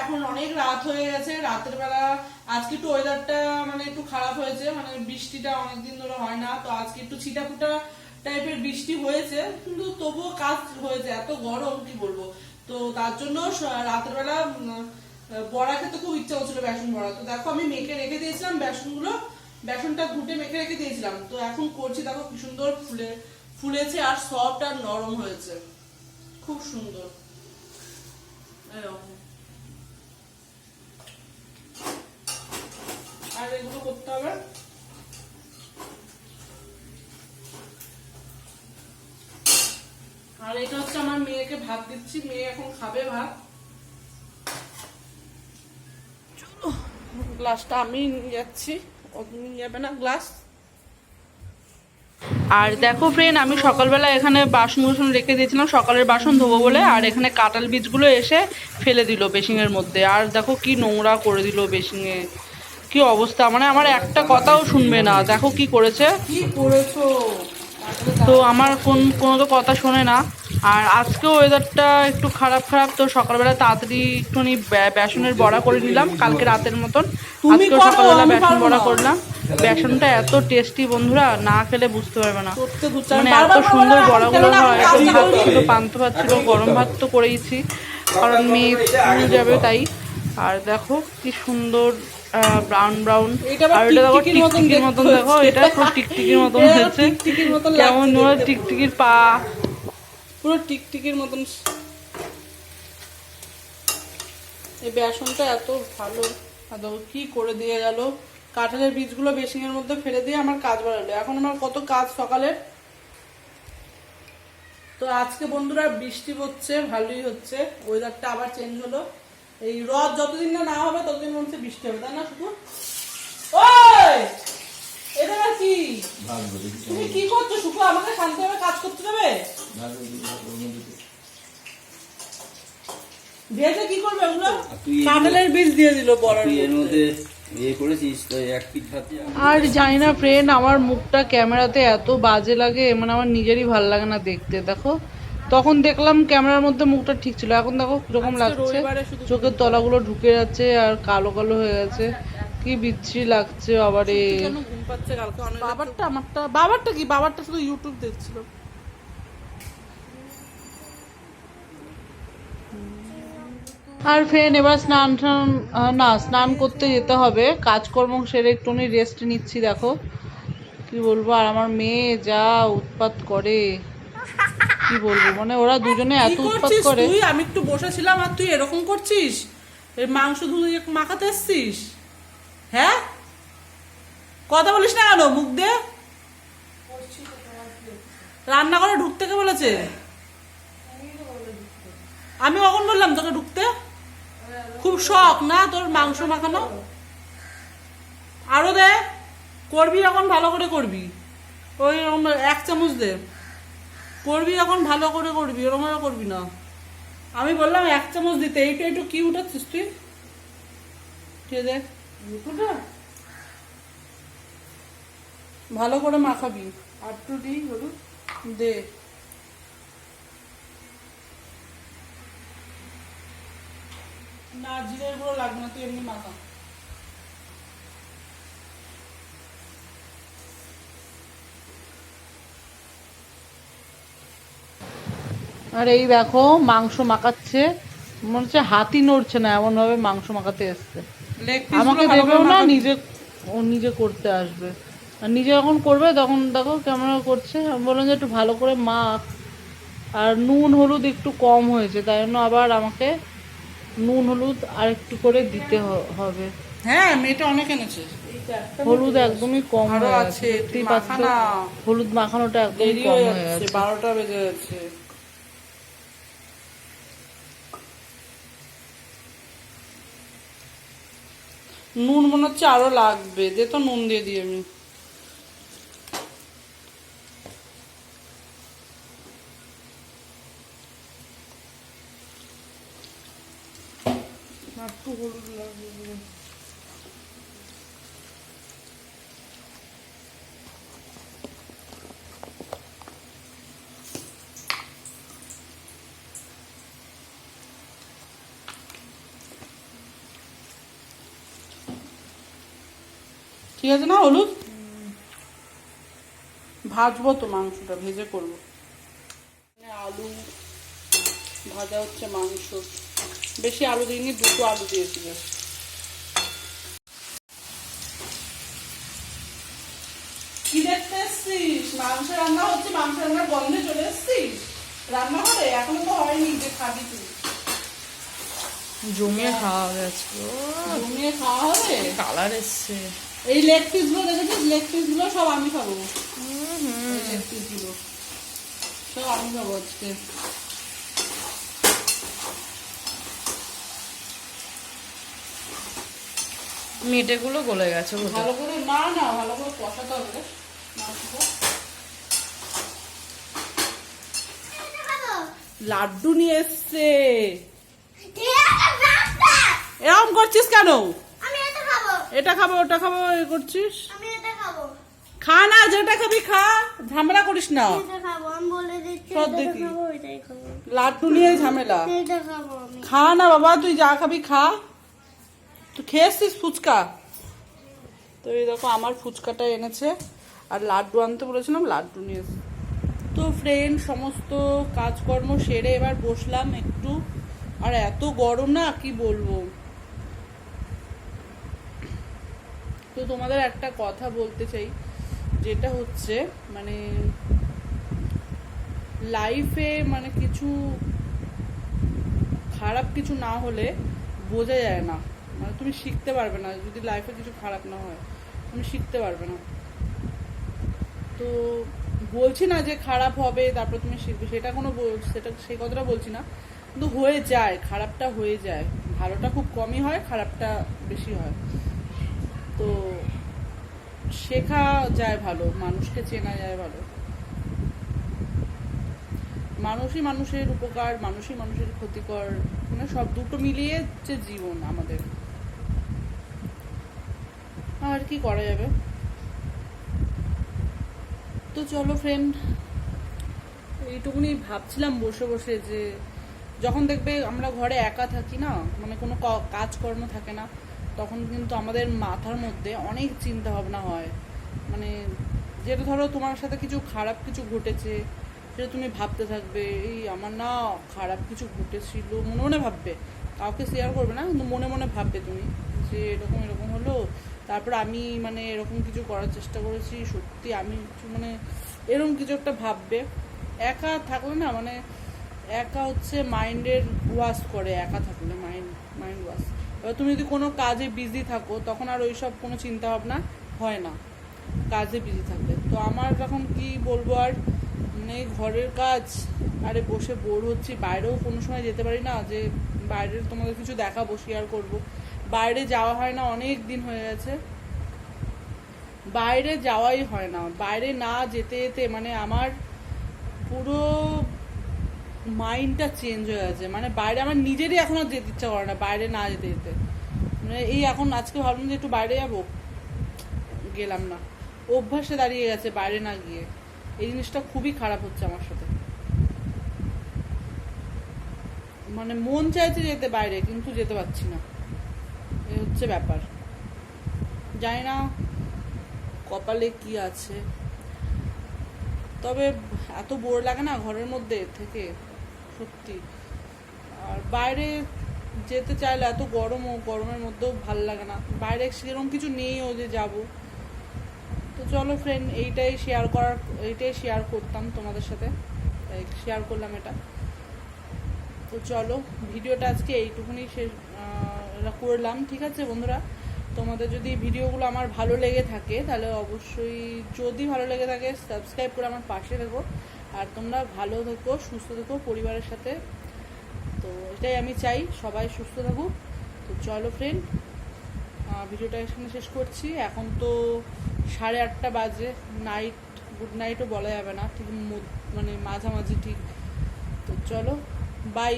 এখন অনেক রাত হয়ে গেছে, রাতের বেলা আজকে একটু ওয়েদারটা মানে একটু খারাপ হয়েছে, মানে বৃষ্টিটা অনেকদিন ধরে হয় না, তো আজকে একটু ছিটাফুটা টাইপের বৃষ্টি হয়েছে, কিন্তু তবুও কাজ হয়েছে, এত গরম কি বলবো। তো তার জন্য রাতের বেলা বড়া খেতে খুব ইচ্ছা হচ্ছিল, বেসন বড়া। তো দেখো আমি মেখে রেখে দিয়েছিলাম বেসনগুলো, বেসনটা ঘুটে মেখে রেখে দিয়েছিলাম, তো এখন করছি। দেখো কি সুন্দর ফুলেছে আর সফট আর নরম হয়েছে, খুব সুন্দর। আর এগুলো করতে হবে। আর এটা হচ্ছে আমার মেয়েকে ভাত দিচ্ছি, মেয়ে এখন খাবে ভাত। চলো গ্লাসটা আমি নিয়ে যাচ্ছি, ও নিয়ে যাবে না গ্লাস। আর দেখো ফ্রেন্ড, আমি সকালবেলা এখানে বাসন কুসন রেখে দিয়েছিলাম, সকালের বাসন ধোবো বলে, আর এখানে কাঁঠাল বীজগুলো এসে ফেলে দিল বেসিনের মধ্যে। আর দেখো কি নোংরা করে দিল বেসিনে, কি অবস্থা, মানে আমার একটা কথাও শুনবে না। দেখো কি করেছে, কি করেছো। তো আমার কোনো তো কথা শোনে না। আর আজকেও ওয়েদারটা একটু খারাপ খারাপ, তো সকালবেলা তাড়াতাড়ি একটুখানি বেসনের বড়া করে নিলাম, কালকে রাতের মতন আজকেও সকালবেলা বেসন বড়া করলাম। বেসনটা এত টেস্টি বন্ধুরা, না খেলে বুঝতে পারবে না, মানে এত সুন্দর বড়াগুলো হয়। ভাত ছিল, পান্তা ভাত ছিল, গরম ভাত তো করেইছি, কারণ মেয়ে স্কুল যাবে তাই। আর দেখো কি সুন্দর ব্রাউন ব্রাউন, আর এটা দেখো টিকটিকির মতন, দেখো এটা পুরো টিকটিকির মতন হয়েছে, কেমন টিকটিকির পা, পুরো টিকটিকির মতন। এই বেসনটা এত ভালো, কি করে দিয়ে গেল। কাঁঠালের বীজগুলো বেসিনের মধ্যে ফেলে দিয়ে আমার কাজ বাড়ালো, এখন আমার কত কাজ সকালে। তো আজকে বন্ধুরা বৃষ্টি হচ্ছে, ভালোই হচ্ছে, ওয়েদারটা আবার চেঞ্জ হলো। এই রথ যতদিন না হবে ততদিন মনে বৃষ্টি হবে, তাই না? শুধু ওই এটা কি তুমি কি করছো? শুধু আমাকে শান্তিভাবে কাজ করতে দেবে? ভেজে কি করবে ওগুলো? কাঁঠালের বীজ দিয়ে দিল বড়ার মধ্যে। আর জানি না ফ্রেন্ড, আমার মুখটা ক্যামেরাতে এত বাজে লাগে, মানে আমার নিজেরই ভাল লাগে না দেখতে। দেখো তখন দেখলাম ক্যামেরার মধ্যে মুখটা ঠিক ছিল, এখন দেখো কিরকম লাগছে, চোখের তলাগুলো ঢুকে যাচ্ছে আর কালো কালো হয়ে গেছে, কি বিচ্ছিরি লাগছে। আবারে বাবারটা, আমারটা, বাবারটা কি, বাবারটা শুধু ইউটিউব দেখছিল। আর ফ্রেন্ড এবার স্নান করতে যেতে হবে, কাজকর্ম সেরে একটুখানি রেস্ট নিচ্ছি। দেখো কি বলবো, আর আমার মেয়ে যা উৎপাত করে কি বলবো, মানে ওরা দুজনে এত উৎপাত করে। আমি একটু বসেছিলাম আর তুই এরকম করছিস, এই মাংস ধুয়ে মাখাতে এসছিস? হ্যাঁ, কথা বলিস না কেন মুখ দিয়ে? রান্না করে ঢুকতে কে বলেছে? আমি কখন বললাম তোকে ঢুকতে? খুব শখ না তোর মাংস মাখানো? আরো দে, করবি এখন ভালো করে করবি, ওই 1 চামচ দে, করবি এখন ভালো করে করবি, ওরকম করবি না। আমি বললাম 1 চামচ দিতে, এইটা একটু কি উঠাচ্ছিস তুই? দেখ ভালো করে মাখাবি, আর একটু দিই হলুদ দে। না জিরের গুঁড়ো লাগবে না, তুই এমনি মাখা। আর এই দেখো মাংস মাখাচ্ছে, মনে হচ্ছে হাতই নড়ছে না, এমন ভাবে মাংস মাখাতে এসছে। আমাকে দেবেও না, নিজে করতে আসবে, আর নিজে যখন করবে তখন দেখো কেমন করছে। আমি বললাম যে একটু ভালো করে মাখ, আর নুন হলুদ একটু কম হয়েছে, তাই জন্য আবার আমাকে নুন হলুদ আর একটু করে দিতে হবে। হ্যাঁ, মেয়েটা অনেক এনেছে, হলুদ একদমই কম হয়ে গেছে, দেখতেই পাচ্ছ হলুদ মাখানোটা একদম কম হয়ে গেছে। 12টা বেজে যাচ্ছে। নুন মনে হচ্ছে আরো লাগবে, দে তো নুন দিয়ে দিই আমি। একটু হলুদ লাগবে। ঠিক আছে না হলুদ? ভাজবো তো, মাংসটা ভেজে করবো। আলু ভাজা হচ্ছে, মাংস বেশি আলু দিইনি, 2টো আলু দিয়েছি। কি দেখতে এসছিস? মাংস রান্না হচ্ছে, মাংস রান্নার গন্ধে চলে এসছিস রান্নাঘরে? এখনো তো হয়নি যে খাবি তুই। জমিয়ে খাওয়া হবে আজকে। জমিয়ে খাওয়া হবে। কালার এসছে। এই লেগ পিস গুলো দেখেছিস? লেগ পিস গুলো সব আমি খাবো। লেগ পিস গুলো সব আমি খাবো আজকে। মেটেগুলো গলে গেছে ভালো করে, না না ভালো করে কষাতে হবে মাংসটা। লাড্ডু নিয়ে এসছে। এরকম করছিস কেন? এটা খাবো ওটা খাবো করছিস? খা না, যেটা খাবি খা, ঝামেলা করিস না। সব দেখি লাড্ডু নিয়ে ঝামেলা। খা না বাবা, তুই যা খাবি খা। তুই খেয়েছিস ফুচকা? তো এই দেখো আমার ফুচকাটা এনেছে, আর লাড্ডু আনতে বলেছিলাম, লাড্ডু নিয়ে এসে। তো ফ্রেন্ড, সমস্ত কাজকর্ম সেরে এবার বসলাম একটু। আর এত গরম না, কি বলবো। তো তোমাদের একটা কথা বলতে চাই, যেটা হচ্ছে মানে লাইফে মানে কিছু খারাপ কিছু না হলে বোঝা যায় না, মানে তুমি শিখতে পারবে না। যদি লাইফে কিছু খারাপ না হয় তুমি শিখতে পারবে না। তো বলছি না যে খারাপ হবে তারপর তুমি শিখবে, সেটা সেই কথাটা বলছি না, কিন্তু হয়ে যায়, খারাপটা হয়ে যায়। ভালোটা খুব কমই হয়, খারাপটা বেশি হয়। তো শেখা যায় ভালো, মানুষকে চেনা যায় ভালো। মানুষই মানুষের উপকার, মানুষই মানুষের ক্ষতিকর, মানে সব দুটো মিলিয়ে যে জীবন আমাদের। আর কি করা যাবে। তো চলো ফ্রেন্ড, এইটুকুনি ভাবছিলাম বসে বসে যে যখন দেখবে আমরা ঘরে একা থাকি না, মানে কোনো কাজকর্ম থাকে না, তখন কিন্তু আমাদের মাথার মধ্যে অনেক চিন্তা ভাবনা হয়। মানে যেটা ধরো তোমার সাথে কিছু খারাপ কিছু ঘটেছে, সেটা তুমি ভাবতে থাকবে, এই আমার না খারাপ কিছু ঘটেছিল, মনে মনে ভাববে, কাউকে শেয়ার করবে না, কিন্তু মনে মনে ভাববে তুমি যে এরকম এরকম হলো, তারপর আমি মানে এরকম কিছু করার চেষ্টা করেছি, সত্যি আমি কিছু মানে এরকম কিছু একটা ভাববে। একা থাকলে না, মানে একা হচ্ছে মাইন্ডের ওয়াশ করে, একা থাকলে মাইন্ড ওয়াশ। এবার তুমি যদি কোনো কাজে বিজি থাকো, তখন আর ওইসব কোনো চিন্তা ভাবনা হয় না, কাজে বিজি থাকলে। তো আমার এখন কি বলবো, আর মানে ঘরের কাজ, আরে বসে বোর হচ্ছি, বাইরেও কোনো সময় যেতে পারি না যে বাইরের তোমাদের কিছু দেখাবো, শেয়ার করবো। বাইরে যাওয়া হয় না, অনেক দিন হয়ে গেছে বাইরে যাওয়াই হয় না। বাইরে না যেতে যেতে মানে আমার পুরো মাইন্ডটা চেঞ্জ হয়ে গেছে। মানে বাইরে আমার নিজেরই এখন আর যেতে ইচ্ছা করে না, বাইরে না যেতে যেতে। মানে এই এখন আজকে ভাবলাম যে একটু বাইরে যাবো, গেলাম না। অভ্যাসে দাঁড়িয়ে গেছে বাইরে না গিয়ে। এই জিনিসটা খুবই খারাপ হচ্ছে আমার সাথে। মানে মন চাইছে যেতে বাইরে, কিন্তু যেতে পারছি না, এই হচ্ছে ব্যাপার। জানি না কপালে কি আছে। তবে এত বোর লাগে না ঘরের মধ্যে থেকে, সত্যি। আর বাইরে যেতে চাইলে এত গরমের মধ্যেও ভাল লাগে না। বাইরে সেরকম কিছু নেইও যে যাব। তো চলো ফ্রেন্ড, এইটাই শেয়ার করতাম তোমাদের সাথে, তাই শেয়ার করলাম এটা। তো চলো, ভিডিওটা আজকে এইটুকুনি শেষ করলাম। ঠিক আছে বন্ধুরা, তোমাদের যদি ভিডিওগুলো আমার ভালো লেগে থাকে, তাহলে অবশ্যই, যদি ভালো লেগে থাকে, সাবস্ক্রাইব করে আমার পাশে থেকো। আর তোমরা ভালো থেকো, সুস্থ থেকো পরিবারের সাথে। তো এটাই আমি চাই, সবাই সুস্থ থাকুক। তো চলো ফ্রেন্ড, ভিডিওটা এখানে শেষ করছি। এখন তো 8:30 বাজে, নাইট, গুড নাইটও বলা যাবে না ঠিক, মানে মাঝামাঝি ঠিক। তো চলো, বাই।